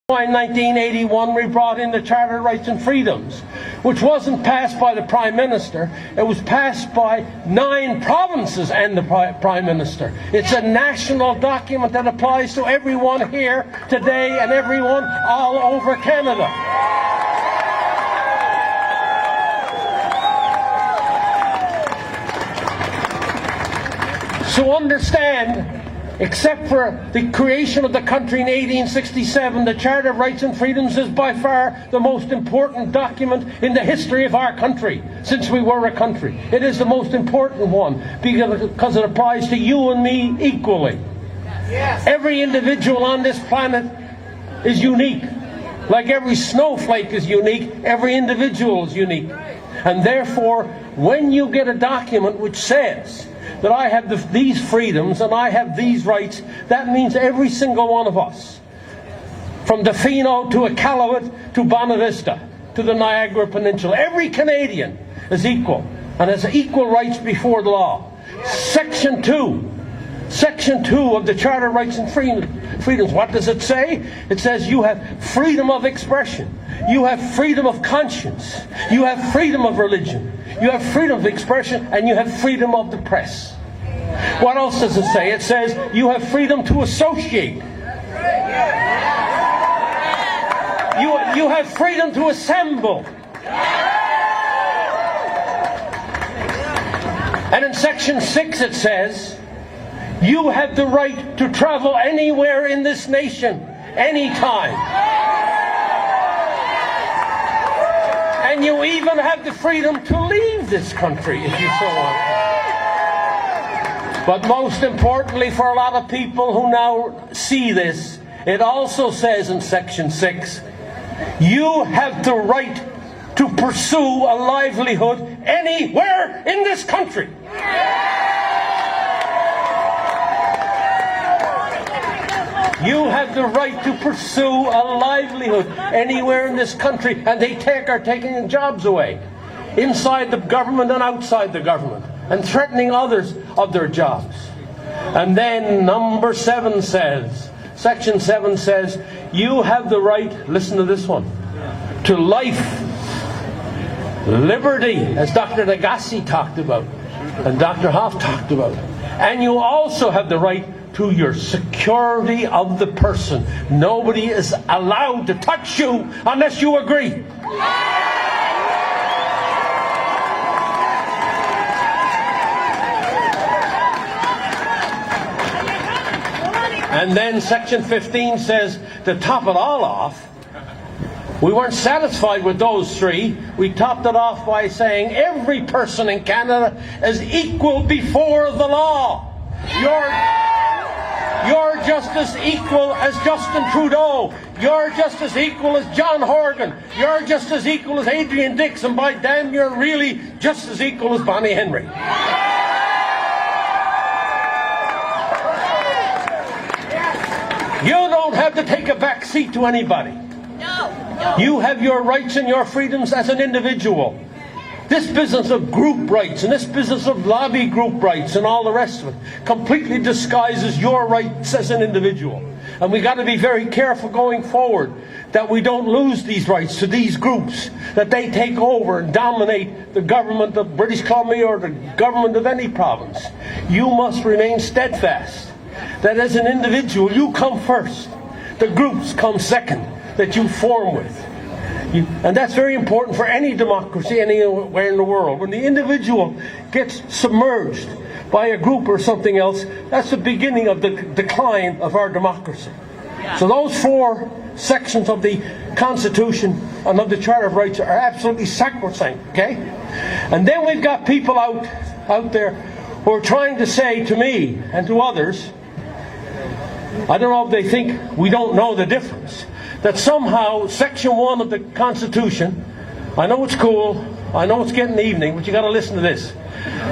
In 1981 we brought in the Charter of Rights and Freedoms, which wasn't passed by the Prime Minister, it was passed by 9 provinces and the Prime Minister. It's a national document that applies to everyone here today and everyone all over Canada. So understand, except for the creation of the country in 1867, the Charter of Rights and Freedoms is by far the most important document in the history of our country, since we were a country. It is the most important one because it applies to you and me equally. Yes. Every individual on this planet is unique. Like every snowflake is unique, every individual is unique. And therefore, when you get a document which says that I have these freedoms and I have these rights, that means every single one of us, from Defino to Iqaluit to Bonavista to the Niagara Peninsula, every Canadian is equal and has equal rights before the law. Section 2 of the Charter of Rights and Freedoms, what does it say? It says you have freedom of expression, you have freedom of conscience, you have freedom of religion, you have freedom of expression, and you have freedom of the press. What else does it say? It says you have freedom to associate. You have freedom to assemble. And in Section 6 it says you have the right to travel anywhere in this nation, anytime. And you even have the freedom to leave this country if you so want. But most importantly for a lot of people who now see this, it also says in Section 6, you have the right to pursue a livelihood anywhere in this country. You have the right to pursue a livelihood anywhere in this country, and they are taking jobs away, inside the government and outside the government, and threatening others of their jobs. And then number 7 says, Section 7 says, you have the right, listen to this one, to life, liberty, as Dr. Degassi talked about, and Dr. Hoff talked about. And you also have the right to your security of the person. Nobody is allowed to touch you unless you agree. And then Section 15 says, to top it all off, we weren't satisfied with those 3. We topped it off by saying every person in Canada is equal before the law. You're just as equal as Justin Trudeau. You're just as equal as John Horgan. You're just as equal as Adrian Dix. And by damn, you're really just as equal as Bonnie Henry. You don't have to take a back seat to anybody. No. You have your rights and your freedoms as an individual. This business of group rights and this business of lobby group rights and all the rest of it completely disguises your rights as an individual. And we've got to be very careful going forward that we don't lose these rights to these groups, that they take over and dominate the government of British Columbia or the government of any province. You must remain steadfast that as an individual you come first. The groups come second that you form with. And that's very important for any democracy anywhere in the world. When the individual gets submerged by a group or something else, that's the beginning of the decline of our democracy. So those 4 sections of the Constitution and of the Charter of Rights are absolutely sacrosanct, okay? And then we've got people out there who are trying to say to me and to others, I don't know if they think we don't know the difference, that somehow Section 1 of the Constitution, I know it's cool, I know it's getting evening, but you got to listen to this.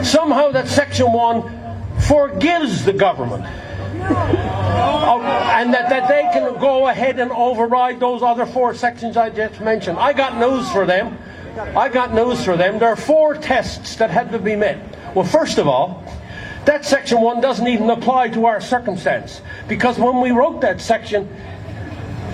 Somehow that Section 1 forgives the government. And that they can go ahead and override those other 4 sections I just mentioned. I got news for them. There are 4 tests that had to be met. Well, first of all, that Section 1 doesn't even apply to our circumstance. Because when we wrote that section,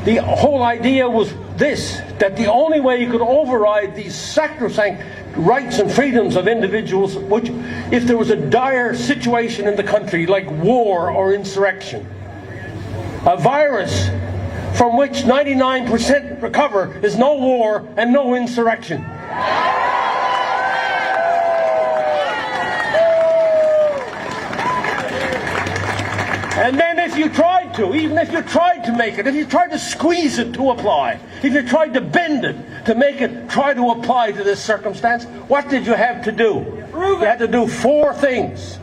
The whole idea was this, that the only way you could override these sacrosanct rights and freedoms of individuals, which, if there was a dire situation in the country like war or insurrection, a virus from which 99% recover, is no war and no insurrection. And then if you tried to, even if you tried to make it, if you tried to squeeze it to apply, if you tried to bend it to make it try to apply to this circumstance, what did you have to do? You had to do 4 things.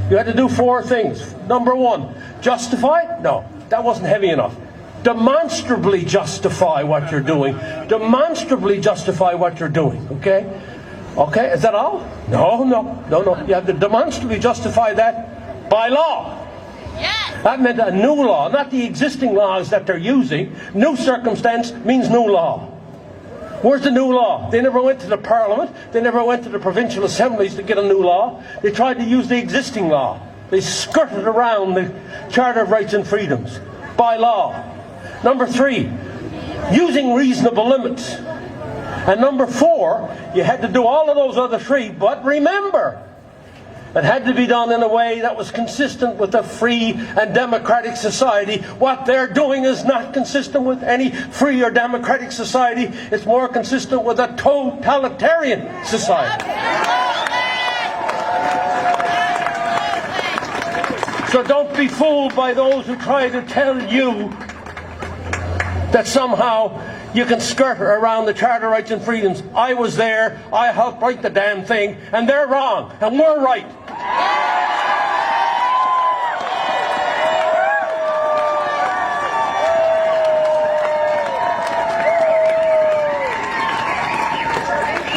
You had to do 4 things. Number 1, justify? No, that wasn't heavy enough. Demonstrably justify what you're doing. Demonstrably justify what you're doing, okay? Okay, is that all? No. You have to demonstrably justify that by law. Yes. That meant a new law, not the existing laws that they're using. New circumstance means new law. Where's the new law? They never went to the Parliament. They never went to the provincial assemblies to get a new law. They tried to use the existing law. They skirted around the Charter of Rights and Freedoms by law. Number 3, using reasonable limits. And number 4, you had to do all of those other 3, but remember, it had to be done in a way that was consistent with a free and democratic society. What they're doing is not consistent with any free or democratic society. It's more consistent with a totalitarian society. So don't be fooled by those who try to tell you that somehow you can skirt around the Charter of Rights and Freedoms. I was there, I helped write the damn thing, and they're wrong, and we're right.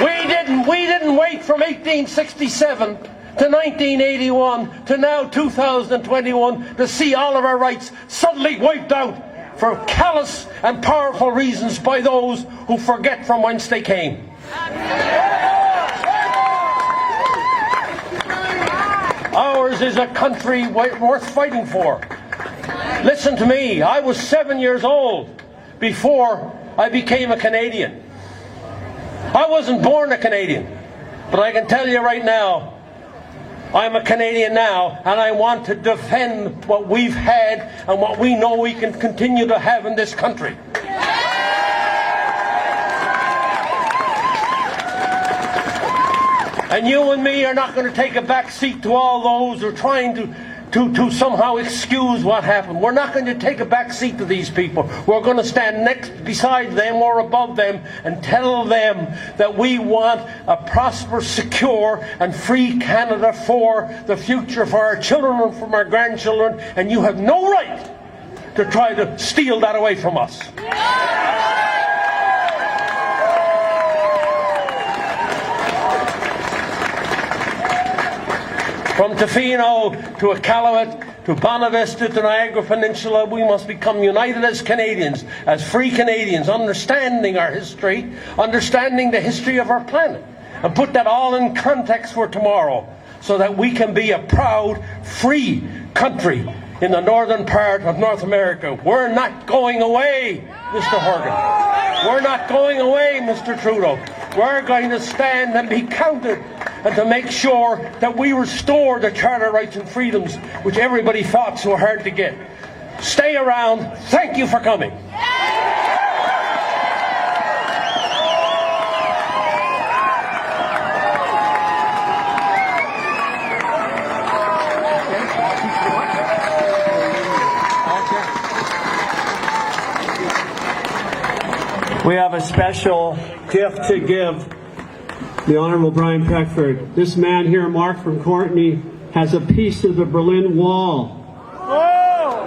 We didn't wait from 1867 to 1981 to now 2021 to see all of our rights suddenly wiped out for callous and powerful reasons by those who forget from whence they came. Ours is a country worth fighting for. Listen to me, I was 7 years old before I became a Canadian. I wasn't born a Canadian, but I can tell you right now, I'm a Canadian now, and I want to defend what we've had and what we know we can continue to have in this country. And you and me are not going to take a back seat to all those who are trying to somehow excuse what happened. We're not going to take a back seat to these people. We're going to stand next, beside them or above them and tell them that we want a prosperous, secure and free Canada for the future, for our children and from our grandchildren, and you have no right to try to steal that away from us. From Tofino to Iqaluit to Bonavista to Niagara Peninsula, we must become united as Canadians, as free Canadians, understanding our history, understanding the history of our planet, and put that all in context for tomorrow, so that we can be a proud, free country in the northern part of North America. We're not going away, Mr. Horgan. We're not going away, Mr. Trudeau. We're going to stand and be counted, and to make sure that we restore the Charter of Rights and Freedoms, which everybody fought so hard to get. Stay around. Thank you for coming. We have a special gift to give the Honourable Brian Peckford. This man here, Mark from Courtney, has a piece of the Berlin Wall. Oh!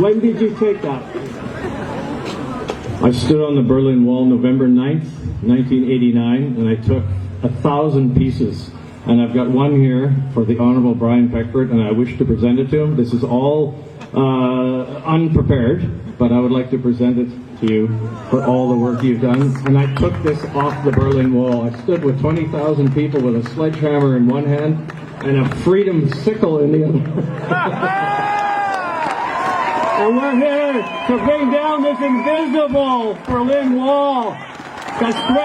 When did you take that? I stood on the Berlin Wall November 9th, 1989, and I took 1,000 pieces. And I've got one here for the Honourable Brian Peckford, and I wish to present it to him. This is all unprepared, but I would like to present it to you for all the work you've done. And I took this off the Berlin Wall. I stood with 20,000 people with a sledgehammer in one hand and a freedom sickle in the other. And we're here to bring down this invisible Berlin Wall that's